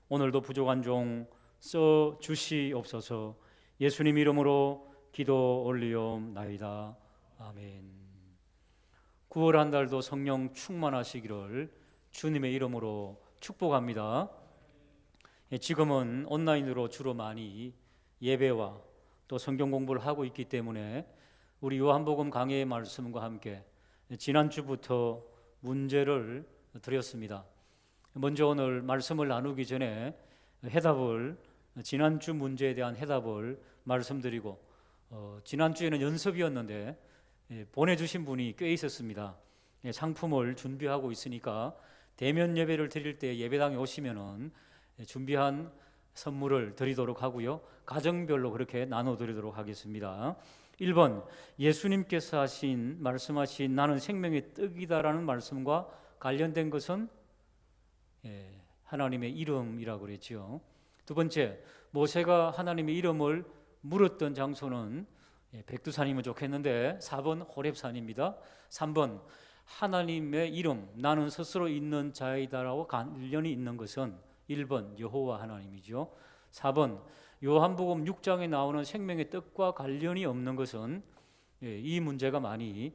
오늘도 부족한 종 써 주시옵소서. 예수님 이름으로 기도 올리옵나이다. 아멘. 9월 한 달도 성령 충만하시기를 주님의 이름으로 축복합니다. 지금은 온라인으로 주로 많이 예배와 또 성경 공부를 하고 있기 때문에 우리 요한복음 강해의 말씀과 함께 지난주부터 문제를 드렸습니다. 먼저 오늘 말씀을 나누기 전에 지난주 문제에 대한 해답을 말씀드리고, 지난주에는 연습이었는데 보내주신 분이 꽤 있었습니다. 상품을 준비하고 있으니까 대면 예배를 드릴 때 예배당에 오시면은 준비한 선물을 드리도록 하고요, 가정별로 그렇게 나눠드리도록 하겠습니다. 1번, 예수님께서 말씀하신 나는 생명의 떡이다라는 말씀과 관련된 것은 하나님의 이름이라고 그랬죠. 두 번째, 모세가 하나님의 이름을 물었던 장소는 백두산이면 좋겠는데 4번 호렙산입니다. 3번, 하나님의 이름 나는 스스로 있는 자이다라고 관련이 있는 것은 1번 여호와 하나님이죠. 4번, 요한복음 6장에 나오는 생명의 떡과 관련이 없는 것은 이 문제가 많이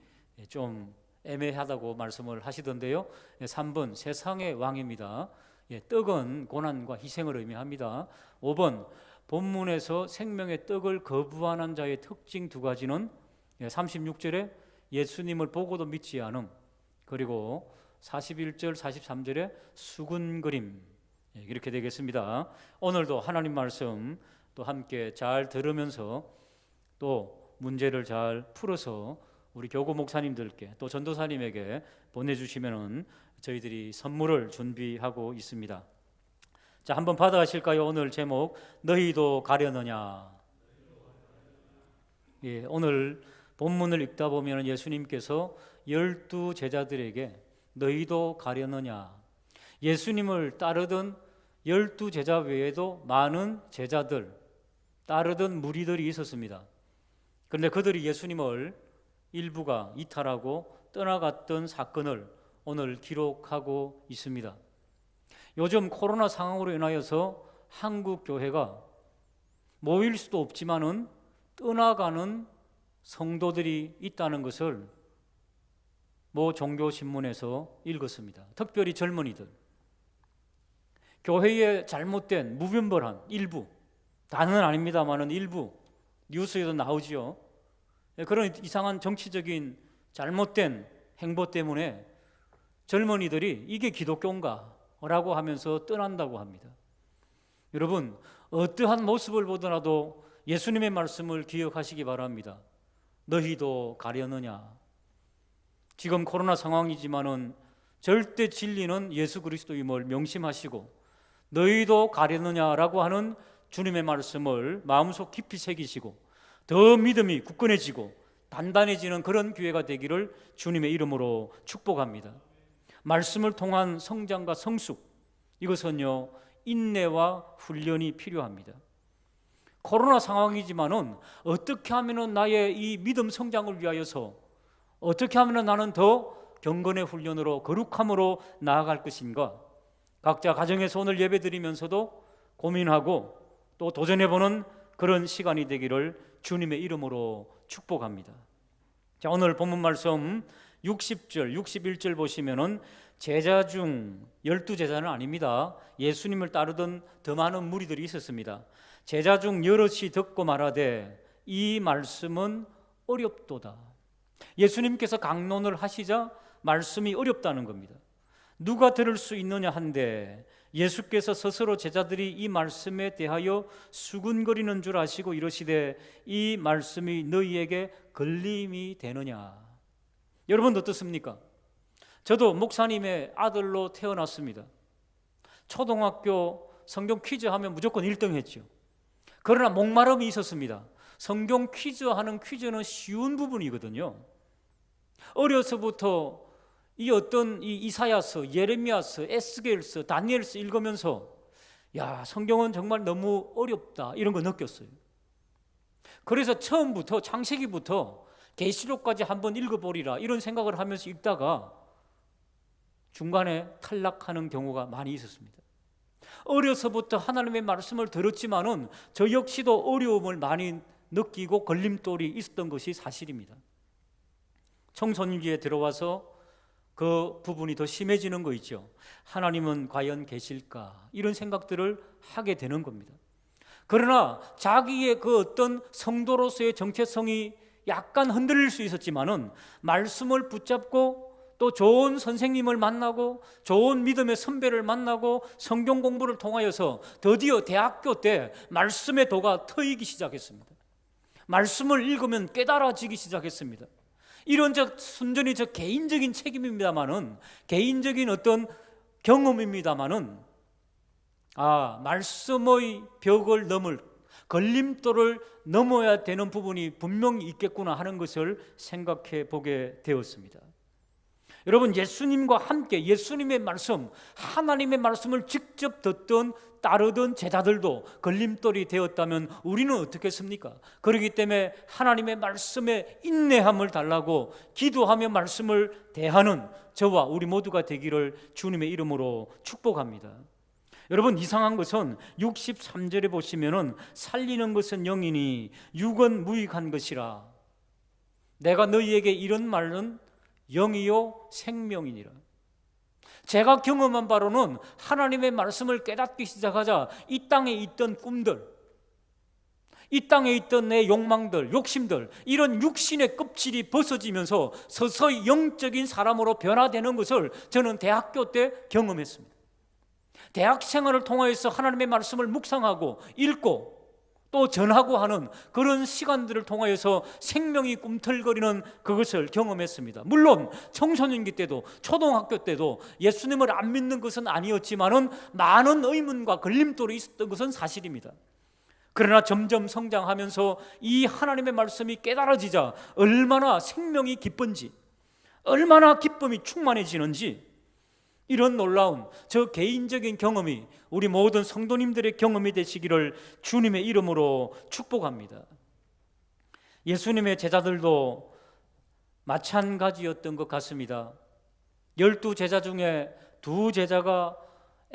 좀 애매하다고 말씀을 하시던데요. 3번, 세상의 왕입니다. 떡은 고난과 희생을 의미합니다. 5번, 본문에서 생명의 떡을 거부하는 자의 특징 두 가지는 36절에 예수님을 보고도 믿지 않음, 그리고 41절 43절에 수군거림, 이렇게 되겠습니다. 오늘도 하나님 말씀 또 함께 잘 들으면서 또 문제를 잘 풀어서 우리 교구 목사님들께 또 전도사님에게 보내주시면은 저희들이 선물을 준비하고 있습니다. 자, 한번 받아가실까요? 오늘 제목, 너희도 가려느냐. 오늘 본문을 읽다 보면 예수님께서 12 제자들에게 너희도 가려느냐, 예수님을 따르던 12 제자 외에도 많은 제자들, 따르던 무리들이 있었습니다. 그런데 그들이 예수님을 일부가 이탈하고 떠나갔던 사건을 오늘 기록하고 있습니다. 요즘 코로나 상황으로 인하여서 한국 교회가 모일 수도 없지만은 떠나가는 성도들이 있다는 것을 모 종교신문에서 읽었습니다. 특별히 젊은이들, 교회의 잘못된 무분별한 일부, 다는 아닙니다만은 일부 뉴스에도 나오지요. 그런 이상한 정치적인 잘못된 행보 때문에 젊은이들이 이게 기독교인가? 라고 하면서 떠난다고 합니다. 여러분, 어떠한 모습을 보더라도 예수님의 말씀을 기억하시기 바랍니다. 너희도 가려느냐. 지금 코로나 상황이지만은 절대 진리는 예수 그리스도임을 명심하시고 너희도 가려느냐라고 하는 주님의 말씀을 마음속 깊이 새기시고 더 믿음이 굳건해지고 단단해지는 그런 기회가 되기를 주님의 이름으로 축복합니다. 말씀을 통한 성장과 성숙, 이것은요 인내와 훈련이 필요합니다. 코로나 상황이지만은 어떻게 하면은 나의 이 믿음 성장을 위하여서 어떻게 하면은 나는 더 경건의 훈련으로 거룩함으로 나아갈 것인가, 각자 가정에서 오늘 예배드리면서도 고민하고 또 도전해보는 그런 시간이 되기를 주님의 이름으로 축복합니다. 자, 오늘 본문 말씀 60절, 61절 보시면은 제자 중 12 제자는 아닙니다. 예수님을 따르던 더 많은 무리들이 있었습니다. 제자 중 여럿이 듣고 말하되 이 말씀은 어렵도다. 예수님께서 강론을 하시자 말씀이 어렵다는 겁니다. 누가 들을 수 있느냐 한데 예수께서 스스로 제자들이 이 말씀에 대하여 수군거리는 줄 아시고 이러시되 이 말씀이 너희에게 걸림이 되느냐. 여러분 어떻습니까? 저도 목사님의 아들로 태어났습니다. 초등학교 성경 퀴즈 하면 무조건 1등 했죠. 그러나 목마름이 있었습니다. 성경 퀴즈 하는 퀴즈는 쉬운 부분이거든요. 어려서부터 이 이사야서, 예레미야서, 에스겔서, 다니엘서 읽으면서 야, 성경은 정말 너무 어렵다 이런 거 느꼈어요. 그래서 처음부터 창세기부터 계시록까지 한번 읽어보리라 이런 생각을 하면서 읽다가 중간에 탈락하는 경우가 많이 있었습니다. 어려서부터 하나님의 말씀을 들었지만은 저 역시도 어려움을 많이 느끼고 걸림돌이 있었던 것이 사실입니다. 청소년기에 들어와서 그 부분이 더 심해지는 거 있죠. 하나님은 과연 계실까? 이런 생각들을 하게 되는 겁니다. 그러나 자기의 그 어떤 성도로서의 정체성이 약간 흔들릴 수 있었지만은 말씀을 붙잡고 또 좋은 선생님을 만나고 좋은 믿음의 선배를 만나고 성경 공부를 통하여서 드디어 대학교 때 말씀의 도가 트이기 시작했습니다. 말씀을 읽으면 깨달아지기 시작했습니다. 이런 순전히 개인적인 책임입니다만은, 개인적인 어떤 경험입니다만은, 말씀의 벽을 넘을 걸림돌을 넘어야 되는 부분이 분명히 있겠구나 하는 것을 생각해 보게 되었습니다. 여러분, 예수님과 함께 예수님의 말씀, 하나님의 말씀을 직접 듣던 따르던 제자들도 걸림돌이 되었다면 우리는 어떻겠습니까? 그렇기 때문에 하나님의 말씀에 인내함을 달라고 기도하며 말씀을 대하는 저와 우리 모두가 되기를 주님의 이름으로 축복합니다. 여러분, 이상한 것은 63절에 보시면은 살리는 것은 영이니 육은 무익한 것이라. 내가 너희에게 이런 말은 영이요 생명이니라. 제가 경험한 바로는 하나님의 말씀을 깨닫기 시작하자 이 땅에 있던 꿈들, 이 땅에 있던 내 욕망들, 욕심들, 이런 육신의 껍질이 벗어지면서 서서히 영적인 사람으로 변화되는 것을 저는 대학교 때 경험했습니다. 대학 생활을 통하여서 하나님의 말씀을 묵상하고 읽고 또 전하고 하는 그런 시간들을 통하여서 생명이 꿈틀거리는 그것을 경험했습니다. 물론 청소년기 때도 초등학교 때도 예수님을 안 믿는 것은 아니었지만은 많은 의문과 걸림돌이 있었던 것은 사실입니다. 그러나 점점 성장하면서 이 하나님의 말씀이 깨달아지자 얼마나 생명이 기쁜지, 얼마나 기쁨이 충만해지는지, 이런 놀라운 저 개인적인 경험이 우리 모든 성도님들의 경험이 되시기를 주님의 이름으로 축복합니다. 예수님의 제자들도 마찬가지였던 것 같습니다. 12제자 중에 2제자가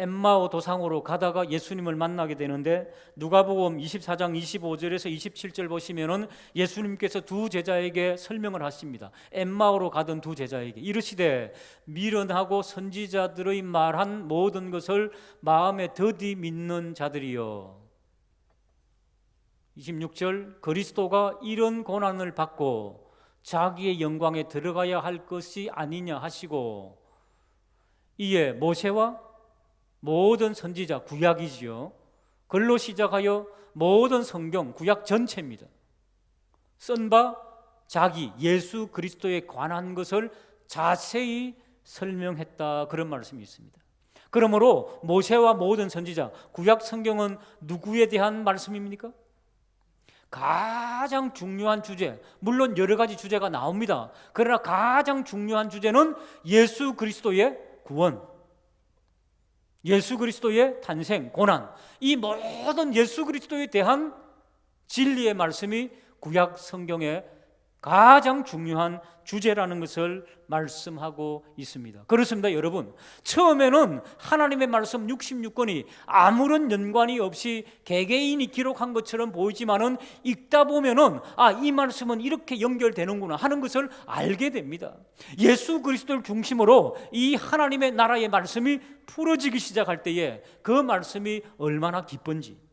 엠마오 도상으로 가다가 예수님을 만나게 되는데, 누가복음 24장 25절에서 27절 보시면은 예수님께서 2제자에게 설명을 하십니다. 엠마오로 가던 2제자에게 이르시되 미련하고 선지자들의 말한 모든 것을 마음에 더디 믿는 자들이여. 26절 그리스도가 이런 고난을 받고 자기의 영광에 들어가야 할 것이 아니냐 하시고, 이에 모세와 모든 선지자, 구약이지요, 글로 시작하여 모든 성경, 구약 전체입니다. 쓴 바 자기 예수 그리스도에 관한 것을 자세히 설명했다, 그런 말씀이 있습니다. 그러므로 모세와 모든 선지자, 구약 성경은 누구에 대한 말씀입니까? 가장 중요한 주제, 물론 여러 가지 주제가 나옵니다. 그러나 가장 중요한 주제는 예수 그리스도의 구원, 예수 그리스도의 탄생, 고난, 이 모든 예수 그리스도에 대한 진리의 말씀이 구약 성경의 가장 중요한 주제라는 것을 말씀하고 있습니다. 그렇습니다, 여러분. 처음에는 하나님의 말씀 66권이 아무런 연관이 없이 개개인이 기록한 것처럼 보이지만은 읽다 보면은 이 말씀은 이렇게 연결되는구나 하는 것을 알게 됩니다. 예수 그리스도를 중심으로 이 하나님의 나라의 말씀이 풀어지기 시작할 때에 그 말씀이 얼마나 기쁜지.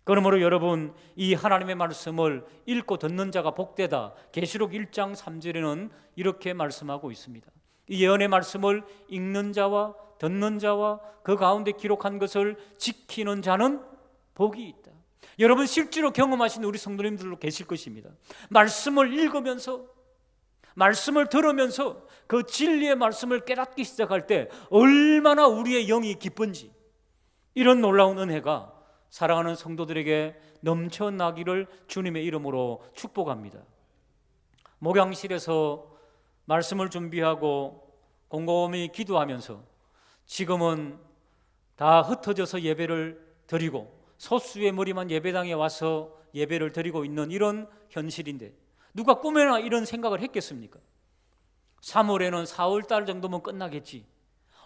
그러므로 여러분, 이 하나님의 말씀을 읽고 듣는 자가 복되다, 계시록 1장 3절에는 이렇게 말씀하고 있습니다. 이 예언의 말씀을 읽는 자와 듣는 자와 그 가운데 기록한 것을 지키는 자는 복이 있다. 여러분, 실제로 경험하신 우리 성도님들도 계실 것입니다. 말씀을 읽으면서, 말씀을 들으면서 그 진리의 말씀을 깨닫기 시작할 때 얼마나 우리의 영이 기쁜지, 이런 놀라운 은혜가 사랑하는 성도들에게 넘쳐나기를 주님의 이름으로 축복합니다. 목양실에서 말씀을 준비하고 곰곰이 기도하면서 지금은 다 흩어져서 예배를 드리고 소수의 무리만 예배당에 와서 예배를 드리고 있는 이런 현실인데, 누가 꿈에나 이런 생각을 했겠습니까? 3월에는 4월달 정도면 끝나겠지,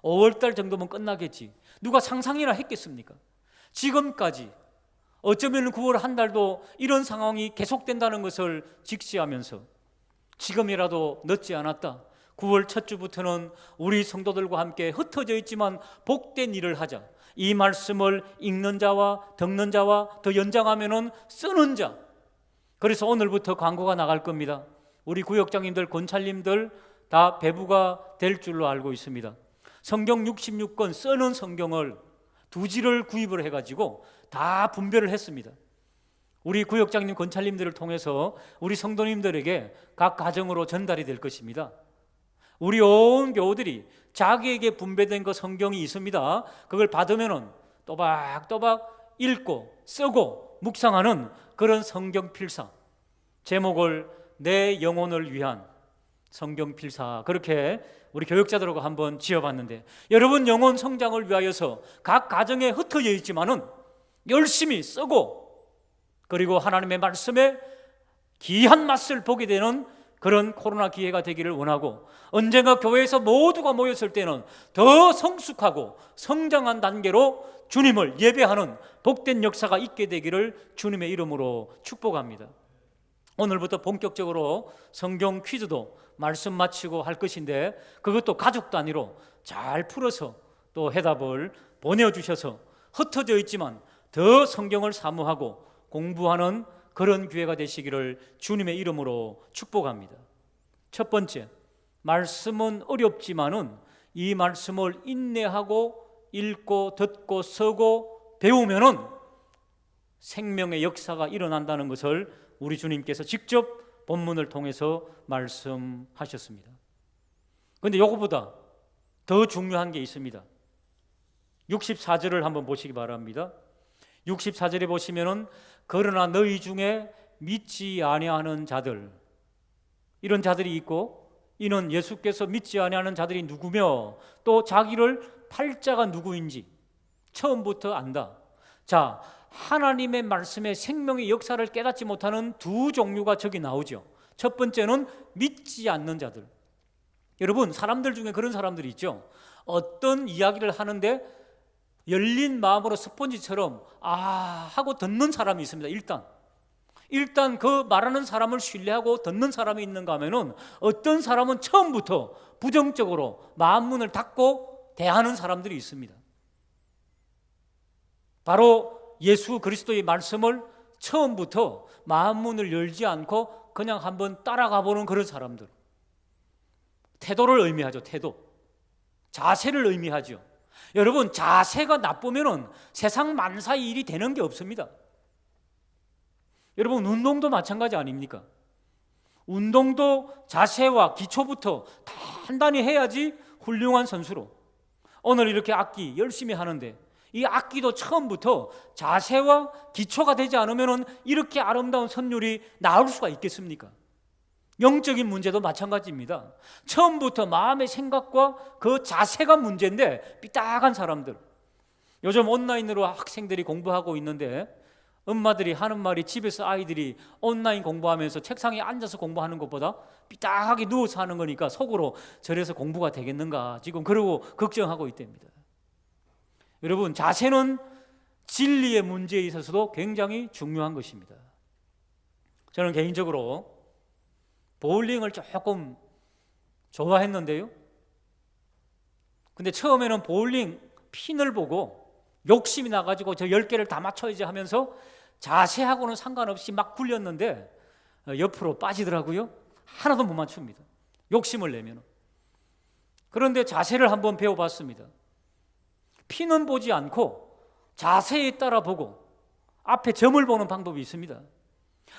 5월달 정도면 끝나겠지, 누가 상상이나 했겠습니까? 지금까지 어쩌면 9월 한 달도 이런 상황이 계속된다는 것을 직시하면서 지금이라도 늦지 않았다. 9월 첫 주부터는 우리 성도들과 함께 흩어져 있지만 복된 일을 하자. 이 말씀을 읽는 자와 듣는 자와 더 연장하면은 쓰는 자. 그래서 오늘부터 광고가 나갈 겁니다. 우리 구역장님들, 권찰님들 다 배부가 될 줄로 알고 있습니다. 성경 66권 쓰는 성경을 2지를 구입을 해가지고 다 분별을 했습니다. 우리 구역장님, 권찰님들을 통해서 우리 성도님들에게 각 가정으로 전달이 될 것입니다. 우리 온 교우들이 자기에게 분배된 그 성경이 있습니다. 그걸 받으면은 또박또박 읽고 쓰고 묵상하는 그런 성경 필사, 제목을 내 영혼을 위한 성경 필사, 그렇게 우리 교육자들하고 한번 지어봤는데, 여러분 영혼 성장을 위하여서 각 가정에 흩어져 있지만은 열심히 쓰고, 그리고 하나님의 말씀에 귀한 맛을 보게 되는 그런 코로나 기회가 되기를 원하고, 언젠가 교회에서 모두가 모였을 때는 더 성숙하고 성장한 단계로 주님을 예배하는 복된 역사가 있게 되기를 주님의 이름으로 축복합니다. 오늘부터 본격적으로 성경 퀴즈도 말씀 마치고 할 것인데, 그것도 가족 단위로 잘 풀어서 또 해답을 보내주셔서 흩어져 있지만 더 성경을 사모하고 공부하는 그런 기회가 되시기를 주님의 이름으로 축복합니다. 첫 번째, 말씀은 어렵지만은 이 말씀을 인내하고 읽고 듣고 쓰고 배우면은 생명의 역사가 일어난다는 것을 우리 주님께서 직접 본문을 통해서 말씀하셨습니다. 그런데 이거보다 더 중요한 게 있습니다. 64절을 한번 보시기 바랍니다. 64절에 보시면은 그러나 너희 중에 믿지 아니하는 자들, 이런 자들이 있고, 이는 예수께서 믿지 아니하는 자들이 누구며 또 자기를 팔자가 누구인지 처음부터 안다. 자, 하나님의 말씀에 생명의 역사를 깨닫지 못하는 두 종류가 저기 나오죠. 첫 번째는 믿지 않는 자들. 여러분, 사람들 중에 그런 사람들이 있죠. 어떤 이야기를 하는데 열린 마음으로 스펀지처럼 하고 듣는 사람이 있습니다. 일단 그 말하는 사람을 신뢰하고 듣는 사람이 있는가 하면은, 어떤 사람은 처음부터 부정적으로 마음 문을 닫고 대하는 사람들이 있습니다. 바로 예수 그리스도의 말씀을 처음부터 마음 문을 열지 않고 그냥 한번 따라가 보는 그런 사람들. 태도를 의미하죠. 태도. 자세를 의미하죠. 여러분, 자세가 나쁘면은 세상 만사의 일이 되는 게 없습니다. 여러분, 운동도 마찬가지 아닙니까? 운동도 자세와 기초부터 단단히 해야지 훌륭한 선수로. 오늘 이렇게 악기 열심히 하는데 이 악기도 처음부터 자세와 기초가 되지 않으면 이렇게 아름다운 선율이 나올 수가 있겠습니까? 영적인 문제도 마찬가지입니다. 처음부터 마음의 생각과 그 자세가 문제인데 삐딱한 사람들. 요즘 온라인으로 학생들이 공부하고 있는데, 엄마들이 하는 말이 집에서 아이들이 온라인 공부하면서 책상에 앉아서 공부하는 것보다 삐딱하게 누워서 하는 거니까 속으로 저래서 공부가 되겠는가 지금 그러고 걱정하고 있답니다. 여러분, 자세는 진리의 문제에 있어서도 굉장히 중요한 것입니다. 저는 개인적으로 보울링을 조금 좋아했는데요, 근데 처음에는 보울링 핀을 보고 욕심이 나가지고 저 10개를 다 맞춰야지 하면서 자세하고는 상관없이 막 굴렸는데 옆으로 빠지더라고요. 하나도 못 맞춥니다, 욕심을 내면. 그런데 자세를 한번 배워봤습니다. 핀은 보지 않고 자세에 따라 보고 앞에 점을 보는 방법이 있습니다.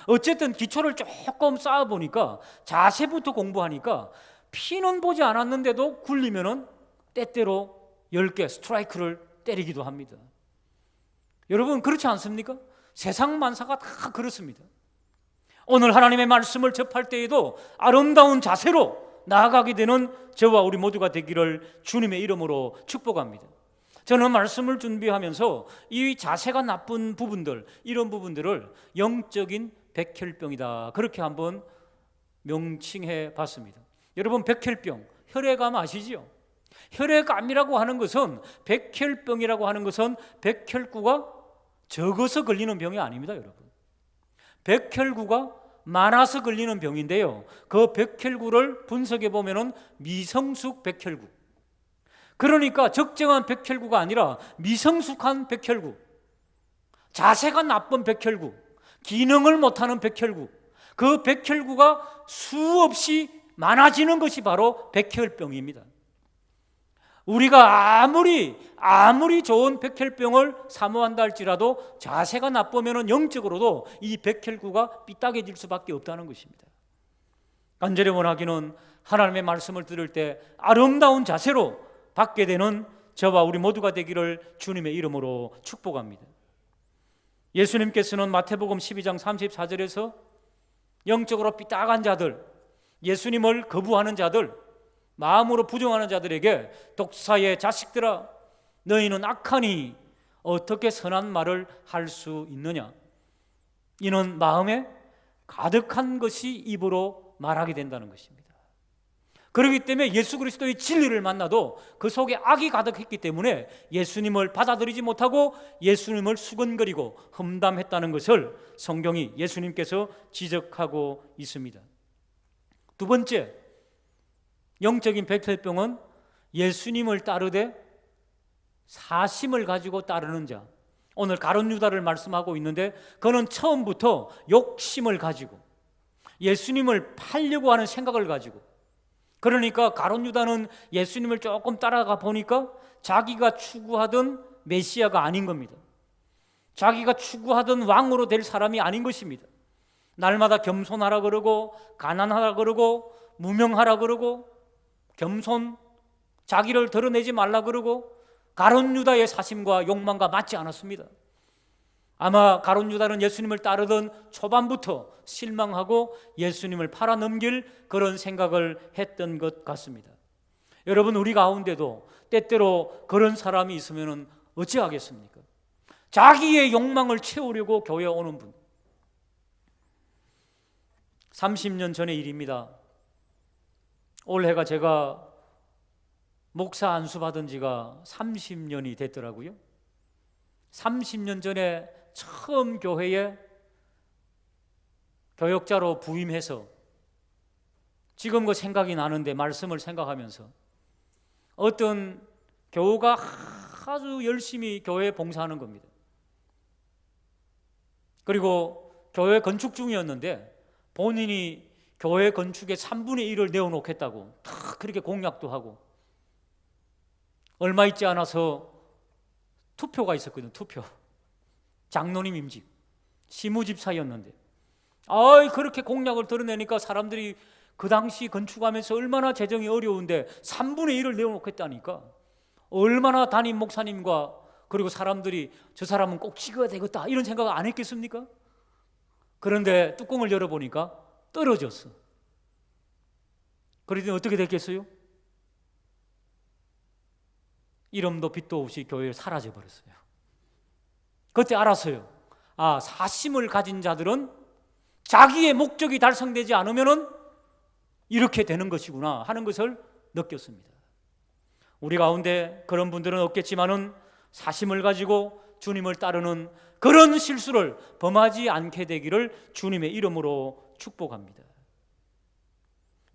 어쨌든 기초를 조금 쌓아보니까, 자세부터 공부하니까 핀은 보지 않았는데도 굴리면은 때때로 10개 스트라이크를 때리기도 합니다. 여러분, 그렇지 않습니까? 세상 만사가 다 그렇습니다. 오늘 하나님의 말씀을 접할 때에도 아름다운 자세로 나아가게 되는 저와 우리 모두가 되기를 주님의 이름으로 축복합니다. 저는 말씀을 준비하면서 이 자세가 나쁜 부분들, 이런 부분들을 영적인 백혈병이다, 그렇게 한번 명칭해 봤습니다. 여러분, 백혈병, 혈액암 아시죠? 혈액암이라고 하는 것은, 백혈병이라고 하는 것은 백혈구가 적어서 걸리는 병이 아닙니다, 여러분. 백혈구가 많아서 걸리는 병인데요, 그 백혈구를 분석해 보면은 미성숙 백혈구, 그러니까 적정한 백혈구가 아니라 미성숙한 백혈구, 자세가 나쁜 백혈구, 기능을 못하는 백혈구, 그 백혈구가 수없이 많아지는 것이 바로 백혈병입니다. 우리가 아무리 좋은 백혈병을 사모한다 할지라도 자세가 나쁘면 영적으로도 이 백혈구가 삐딱해질 수밖에 없다는 것입니다. 간절히 원하기는 하나님의 말씀을 들을 때 아름다운 자세로 받게 되는 저와 우리 모두가 되기를 주님의 이름으로 축복합니다. 예수님께서는 마태복음 12장 34절에서 영적으로 삐딱한 자들, 예수님을 거부하는 자들, 마음으로 부정하는 자들에게 독사의 자식들아, 너희는 악하니 어떻게 선한 말을 할 수 있느냐? 이는 마음에 가득한 것이 입으로 말하게 된다는 것입니다. 그렇기 때문에 예수 그리스도의 진리를 만나도 그 속에 악이 가득했기 때문에 예수님을 받아들이지 못하고 예수님을 수근거리고 험담했다는 것을 성경이, 예수님께서 지적하고 있습니다. 두 번째, 영적인 백혈병은 예수님을 따르되 사심을 가지고 따르는 자. 오늘 가룟 유다를 말씀하고 있는데, 그는 처음부터 욕심을 가지고 예수님을 팔려고 하는 생각을 가지고, 그러니까 가룟 유다는 예수님을 조금 따라가 보니까 자기가 추구하던 메시아가 아닌 겁니다. 자기가 추구하던 왕으로 될 사람이 아닌 것입니다. 날마다 겸손하라 그러고, 가난하라 그러고, 무명하라 그러고, 겸손, 자기를 드러내지 말라 그러고, 가룟 유다의 사심과 욕망과 맞지 않았습니다. 아마 가룟 유다는 예수님을 따르던 초반부터 실망하고 예수님을 팔아넘길 그런 생각을 했던 것 같습니다. 여러분, 우리 가운데도 때때로 그런 사람이 있으면 어찌하겠습니까? 자기의 욕망을 채우려고 교회에 오는 분. 30년 전의 일입니다. 올해가 제가 목사 안수 받은 지가 30년이 됐더라고요. 30년 전에 처음 교회에 교역자로 부임해서 지금 그 생각이 나는데, 말씀을 생각하면서 어떤 교우가 아주 열심히 교회에 봉사하는 겁니다. 그리고 교회 건축 중이었는데 본인이 교회 건축의 3분의 1을 내어놓겠다고 다 그렇게 공약도 하고, 얼마 있지 않아서 투표가 있었거든요. 투표. 장로님 임직, 시무집사였는데 그렇게 공약을 드러내니까 사람들이 그 당시 건축하면서 얼마나 재정이 어려운데 3분의 1을 내어놓겠다니까 얼마나 담임 목사님과 그리고 사람들이 저 사람은 꼭 찍어야 되겠다 이런 생각을 안 했겠습니까? 그런데 뚜껑을 열어보니까 떨어졌어. 그러더니 어떻게 됐겠어요? 이름도 빛도 없이 교회에 사라져버렸어요. 그때 알았어요. 사심을 가진 자들은 자기의 목적이 달성되지 않으면 이렇게 되는 것이구나 하는 것을 느꼈습니다. 우리 가운데 그런 분들은 없겠지만은 사심을 가지고 주님을 따르는 그런 실수를 범하지 않게 되기를 주님의 이름으로 축복합니다.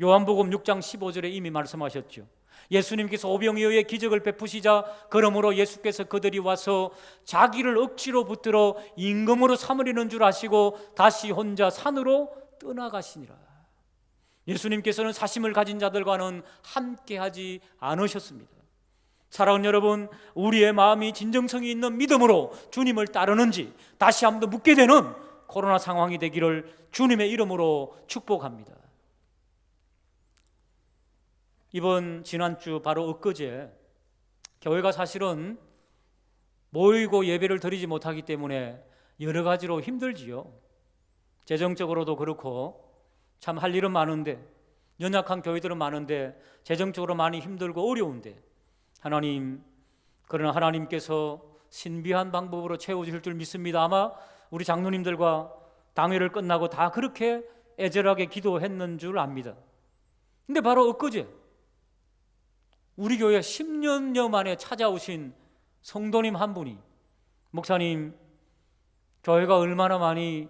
요한복음 6장 15절에 이미 말씀하셨죠. 예수님께서 오병이어에 의해 기적을 베푸시자 그러므로 예수께서 그들이 와서 자기를 억지로 붙들어 임금으로 삼으려는 줄 아시고 다시 혼자 산으로 떠나가시니라. 예수님께서는 사심을 가진 자들과는 함께하지 않으셨습니다. 사랑하는 여러분, 우리의 마음이 진정성이 있는 믿음으로 주님을 따르는지 다시 한번 묻게 되는 코로나 상황이 되기를 주님의 이름으로 축복합니다. 이번 지난주 바로 엊그제 교회가 사실은 모이고 예배를 드리지 못하기 때문에 여러 가지로 힘들지요. 재정적으로도 그렇고 참 할 일은 많은데, 연약한 교회들은 많은데 재정적으로 많이 힘들고 어려운데, 그러나 하나님께서 신비한 방법으로 채워주실 줄 믿습니다. 아마 우리 장로님들과 당회를 끝나고 다 그렇게 애절하게 기도했는 줄 압니다. 근데 바로 엊그제 우리 교회 10년여 만에 찾아오신 성도님 한 분이, 목사님, 교회가 얼마나 많이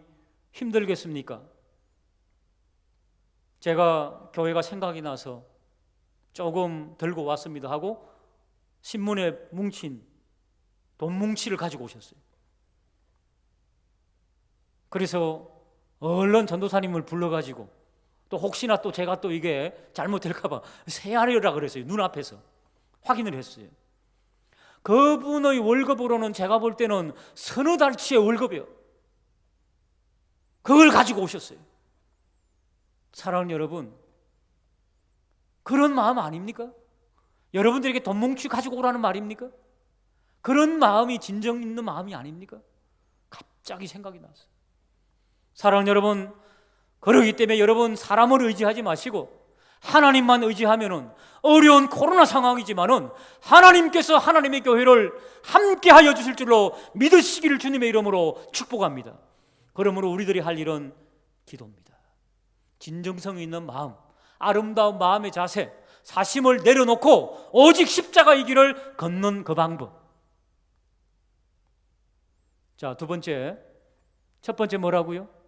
힘들겠습니까? 제가 교회가 생각이 나서 조금 들고 왔습니다 하고 신문에 뭉친 돈 뭉치를 가지고 오셨어요. 그래서 얼른 전도사님을 불러가지고, 또 혹시나 또 제가 또 이게 잘못될까봐 세하려라 그랬어요. 눈앞에서 확인을 했어요. 그분의 월급으로는 제가 볼 때는 서너 달치의 월급이요. 그걸 가지고 오셨어요. 사랑하는 여러분, 그런 마음 아닙니까? 여러분들에게 돈 뭉치 가지고 오라는 말입니까? 그런 마음이 진정 있는 마음이 아닙니까? 갑자기 생각이 났어요. 사랑하는 여러분, 그러기 때문에 여러분 사람을 의지하지 마시고 하나님만 의지하면은 어려운 코로나 상황이지만은 하나님께서 하나님의 교회를 함께하여 주실 줄로 믿으시기를 주님의 이름으로 축복합니다. 그러므로 우리들이 할 일은 기도입니다. 진정성 있는 마음, 아름다운 마음의 자세, 사심을 내려놓고 오직 십자가의 길을 걷는 그 방법. 자, 두 번째, 첫 번째 뭐라고요?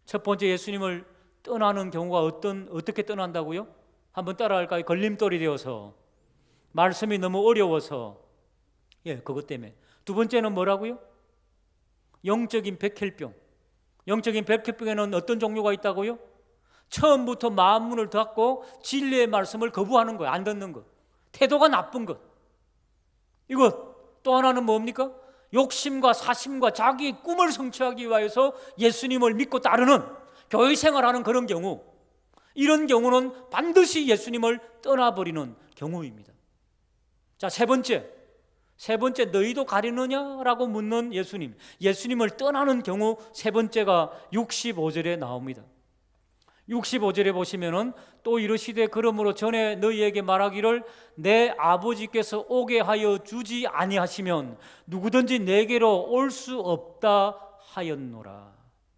첫 번째, 예수님을 떠나는 경우가 어떻게 떠난다고요? 한번 따라할까요? 걸림돌이 되어서, 말씀이 너무 어려워서, 그것 때문에. 두 번째는 뭐라고요? 영적인 백혈병. 영적인 백혈병에는 어떤 종류가 있다고요? 처음부터 마음 문을 닫고 진리의 말씀을 거부하는 거예요. 안 듣는 것. 태도가 나쁜 것. 이것. 또 하나는 뭡니까? 욕심과 사심과 자기의 꿈을 성취하기 위해서 예수님을 믿고 따르는, 교회 생활하는 그런 경우, 이런 경우는 반드시 예수님을 떠나버리는 경우입니다. 자, 세 번째, 너희도 가리느냐라고 묻는 예수님, 예수님을 떠나는 경우 세 번째가 65절에 나옵니다. 65절에 보시면은 또 이르시되 그러므로 전에 너희에게 말하기를 내 아버지께서 오게 하여 주지 아니하시면 누구든지 내게로 올 수 없다 하였노라.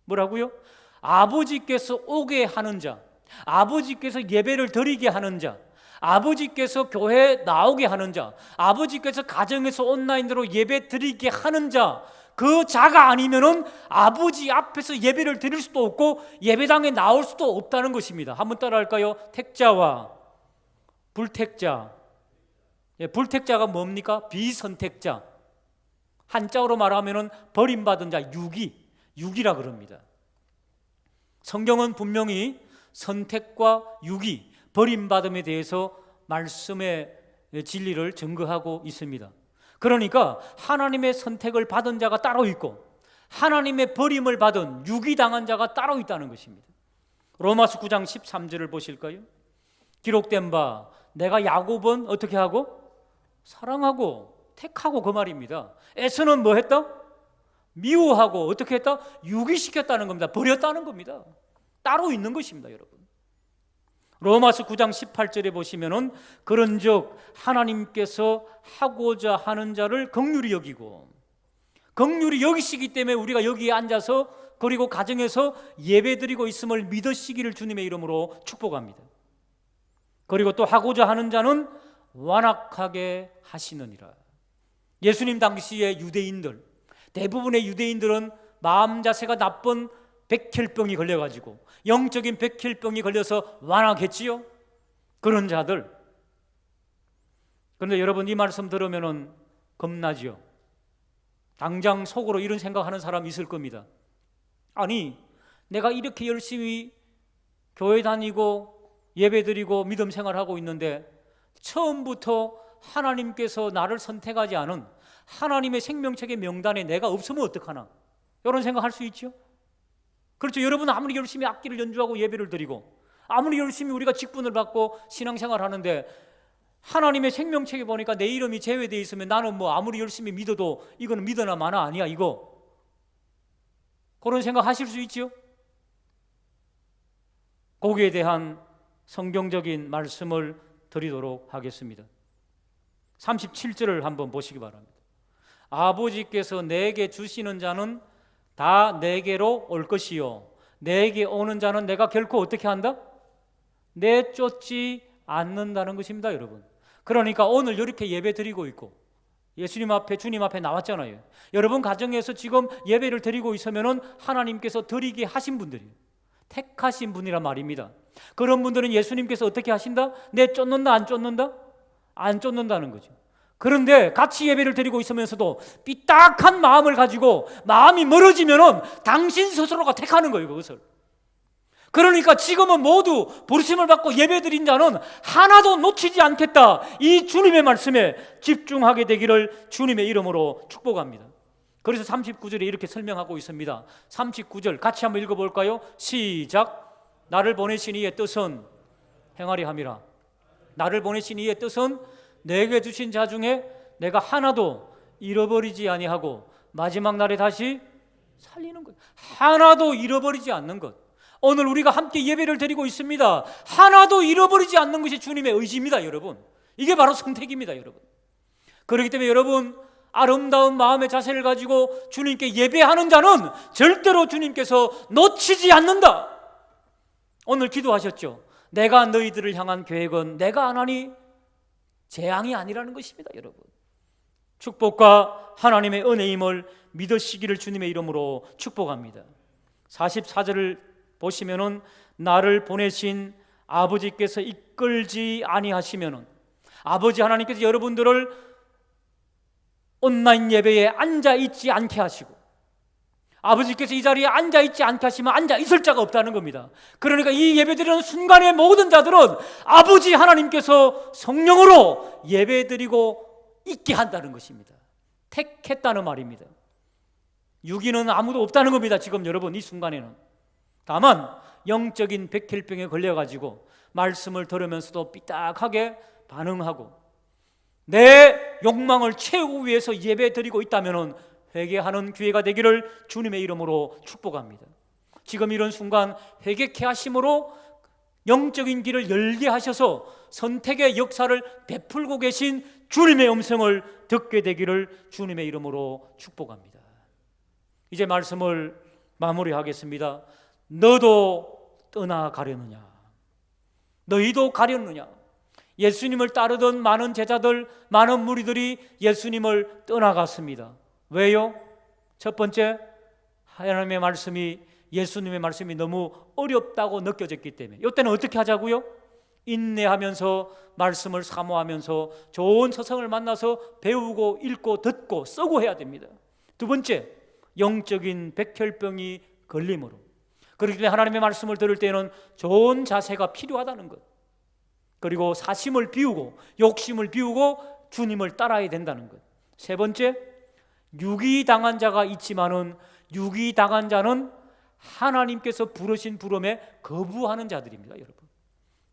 뭐라고요? 아버지께서 오게 하는 자, 아버지께서 예배를 드리게 하는 자, 아버지께서 교회에 나오게 하는 자, 아버지께서 가정에서 온라인으로 예배 드리게 하는 자, 그 자가 아니면은 아버지 앞에서 예배를 드릴 수도 없고 예배당에 나올 수도 없다는 것입니다. 한번 따라할까요? 택자와 불택자. 불택자가 뭡니까? 비선택자. 한자어로 말하면은 버림받은 자, 유기라 그럽니다. 성경은 분명히 선택과 유기, 버림받음에 대해서 말씀의 진리를 증거하고 있습니다. 그러니까 하나님의 선택을 받은 자가 따로 있고 하나님의 버림을 받은 유기당한 자가 따로 있다는 것입니다. 로마서 9장 13절을 보실까요? 기록된 바 내가 야곱은 어떻게 하고? 사랑하고 택하고, 그 말입니다. 에서는 뭐 했다? 미워하고 어떻게 했다? 유기시켰다는 겁니다. 버렸다는 겁니다. 따로 있는 것입니다, 여러분. 로마서 9장 18절에 보시면은 그런즉 하나님께서 하고자 하는 자를 긍휼히 여기고, 긍휼히 여기시기 때문에 우리가 여기에 앉아서 그리고 가정에서 예배드리고 있음을 믿으시기를 주님의 이름으로 축복합니다. 그리고 또 하고자 하는 자는 완악하게 하시느니라. 예수님 당시의 유대인들, 대부분의 유대인들은 마음 자세가 나쁜 백혈병이 걸려가지고 영적인 백혈병이 걸려서 완악했지요. 그런 자들. 그런데 여러분, 이 말씀 들으면 겁나지요. 당장 속으로 이런 생각하는 사람이 있을 겁니다. 아니, 내가 이렇게 열심히 교회 다니고 예배드리고 믿음 생활하고 있는데 처음부터 하나님께서 나를 선택하지 않은 하나님의 생명책의 명단에 내가 없으면 어떡하나, 이런 생각할 수 있죠. 그렇죠. 여러분, 아무리 열심히 악기를 연주하고 예배를 드리고 아무리 열심히 우리가 직분을 받고 신앙생활 하는데 하나님의 생명책에 보니까 내 이름이 제외되어 있으면 나는 뭐 아무리 열심히 믿어도 이거는 믿어나 마나 아니야, 이거. 그런 생각 하실 수 있죠. 거기에 대한 성경적인 말씀을 드리도록 하겠습니다. 37절을 한번 보시기 바랍니다. 아버지께서 내게 주시는 자는 다 내게로 올 것이요 내게 오는 자는 내가 결코 어떻게 한다? 내쫓지 않는다는 것입니다, 여러분. 그러니까 오늘 이렇게 예배 드리고 있고 예수님 앞에 주님 앞에 나왔잖아요. 여러분 가정에서 지금 예배를 드리고 있으면은 하나님께서 드리게 하신 분들이에요. 택하신 분이란 말입니다. 그런 분들은 예수님께서 어떻게 하신다? 내 쫓는다 안 쫓는다? 안 쫓는다는 거죠. 그런데 같이 예배를 드리고 있으면서도 삐딱한 마음을 가지고 마음이 멀어지면은 당신 스스로가 택하는 거예요, 그것을. 그러니까 지금은 모두 부르심을 받고 예배드린 자는 하나도 놓치지 않겠다, 이 주님의 말씀에 집중하게 되기를 주님의 이름으로 축복합니다. 그래서 39절에 이렇게 설명하고 있습니다. 39절 같이 한번 읽어볼까요? 시작. 나를 보내신 이의 뜻은 행하리 함이라. 나를 보내신 이의 뜻은 내게 주신 자 중에 내가 하나도 잃어버리지 아니하고 마지막 날에 다시 살리는 것. 하나도 잃어버리지 않는 것. 오늘 우리가 함께 예배를 드리고 있습니다. 하나도 잃어버리지 않는 것이 주님의 의지입니다, 여러분. 이게 바로 선택입니다, 여러분. 그렇기 때문에 여러분, 아름다운 마음의 자세를 가지고 주님께 예배하는 자는 절대로 주님께서 놓치지 않는다. 오늘 기도하셨죠? 내가 너희들을 향한 계획은 내가 안 하니 재앙이 아니라는 것입니다, 여러분. 축복과 하나님의 은혜임을 믿으시기를 주님의 이름으로 축복합니다. 44절을 보시면은 나를 보내신 아버지께서 이끌지 아니하시면은, 아버지 하나님께서 여러분들을 온라인 예배에 앉아 있지 않게 하시고 아버지께서 이 자리에 앉아 있지 않게 하시면 앉아 있을 자가 없다는 겁니다. 그러니까 이 예배드리는 순간의 모든 자들은 아버지 하나님께서 성령으로 예배드리고 있게 한다는 것입니다. 택했다는 말입니다. 유기는 아무도 없다는 겁니다. 지금 여러분 이 순간에는. 다만 영적인 백혈병에 걸려가지고 말씀을 들으면서도 삐딱하게 반응하고 내 욕망을 채우기 위해서 예배드리고 있다면 회개하는 기회가 되기를 주님의 이름으로 축복합니다. 지금 이런 순간 회개케 하심으로 영적인 길을 열게 하셔서 선택의 역사를 베풀고 계신 주님의 음성을 듣게 되기를 주님의 이름으로 축복합니다. 이제 말씀을 마무리하겠습니다. 너도 떠나가려느냐? 너희도 가려느냐? 예수님을 따르던 많은 제자들, 많은 무리들이 예수님을 떠나갔습니다. 왜요? 첫 번째, 하나님의 말씀이, 예수님의 말씀이 너무 어렵다고 느껴졌기 때문에. 이때는 어떻게 하자고요? 인내하면서 말씀을 사모하면서 좋은 서성을 만나서 배우고 읽고 듣고 쓰고 해야 됩니다. 두 번째, 영적인 백혈병이 걸림으로. 그렇기 때문에 하나님의 말씀을 들을 때는 좋은 자세가 필요하다는 것. 그리고 사심을 비우고 욕심을 비우고 주님을 따라야 된다는 것. 세 번째, 유기당한 자가 있지만은 유기당한 자는 하나님께서 부르신 부름에 거부하는 자들입니다, 여러분.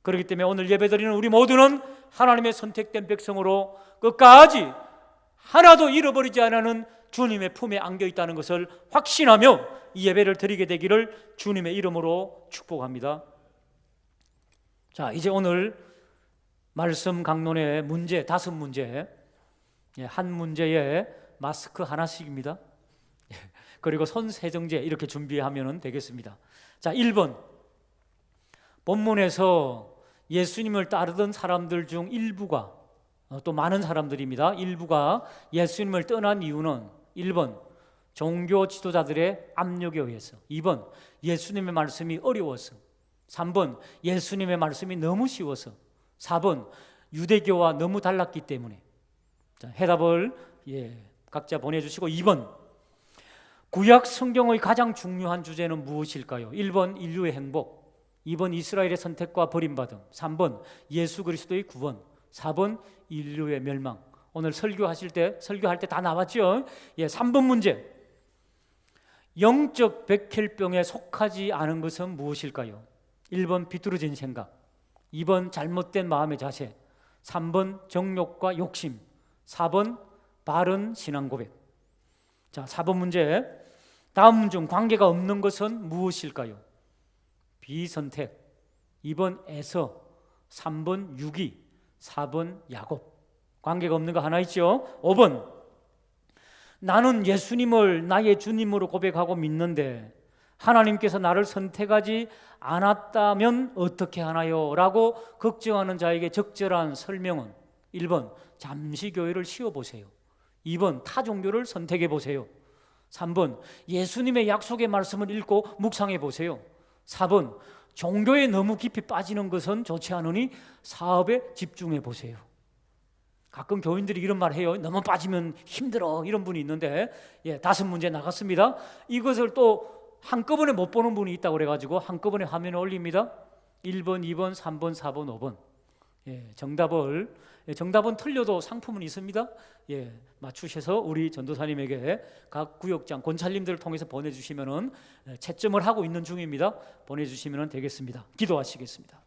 그렇기 때문에 오늘 예배드리는 우리 모두는 하나님의 선택된 백성으로 끝까지 하나도 잃어버리지 않는 주님의 품에 안겨 있다는 것을 확신하며 이 예배를 드리게 되기를 주님의 이름으로 축복합니다. 자, 이제 오늘 말씀 강론의 문제 5문제, 한 문제에 마스크 하나씩입니다. 그리고 손 세정제 이렇게 준비하면 되겠습니다. 자, 1번. 본문에서 예수님을 따르던 사람들 중 일부가, 또 많은 사람들입니다. 일부가 예수님을 떠난 이유는 1번, 종교 지도자들의 압력에 의해서. 2번, 예수님의 말씀이 어려워서. 3번, 예수님의 말씀이 너무 쉬워서. 4번, 유대교와 너무 달랐기 때문에. 자, 해답을 각자 보내주시고. 2번, 구약 성경의 가장 중요한 주제는 무엇일까요? 1번, 인류의 행복. 2번, 이스라엘의 선택과 버림받음. 3번, 예수 그리스도의 구원. 4번, 인류의 멸망. 오늘 설교할 때 다 나왔죠? 3번 문제. 영적 백혈병에 속하지 않은 것은 무엇일까요? 1번, 비뚤어진 생각. 2번, 잘못된 마음의 자세. 3번, 정욕과 욕심. 4번, 바른 신앙 고백. 자, 4번 문제. 다음 중 관계가 없는 것은 무엇일까요? 비선택. 2번, 에서. 3번, 유기. 4번, 야곱. 관계가 없는 거 하나 있죠? 5번, 나는 예수님을 나의 주님으로 고백하고 믿는데 하나님께서 나를 선택하지 않았다면 어떻게 하나요? 라고 걱정하는 자에게 적절한 설명은 1번 잠시 교회를 쉬어보세요. 2번 타 종교를 선택해 보세요. 3번 예수님의 약속의 말씀을 읽고 묵상해 보세요. 4번 종교에 너무 깊이 빠지는 것은 좋지 않으니 사업에 집중해 보세요. 가끔 교인들이 이런 말 해요. 너무 빠지면 힘들어, 이런 분이 있는데 5문제 나갔습니다. 이것을 또 한꺼번에 못 보는 분이 있다고 그래가지고 한꺼번에 화면에 올립니다. 1번, 2번, 3번, 4번, 5번. 정답은 틀려도 상품은 있습니다. 맞추셔서 우리 전도사님에게 각 구역장 권찰님들을 통해서 보내주시면은 채점을 하고 있는 중입니다. 보내주시면 되겠습니다. 기도하시겠습니다.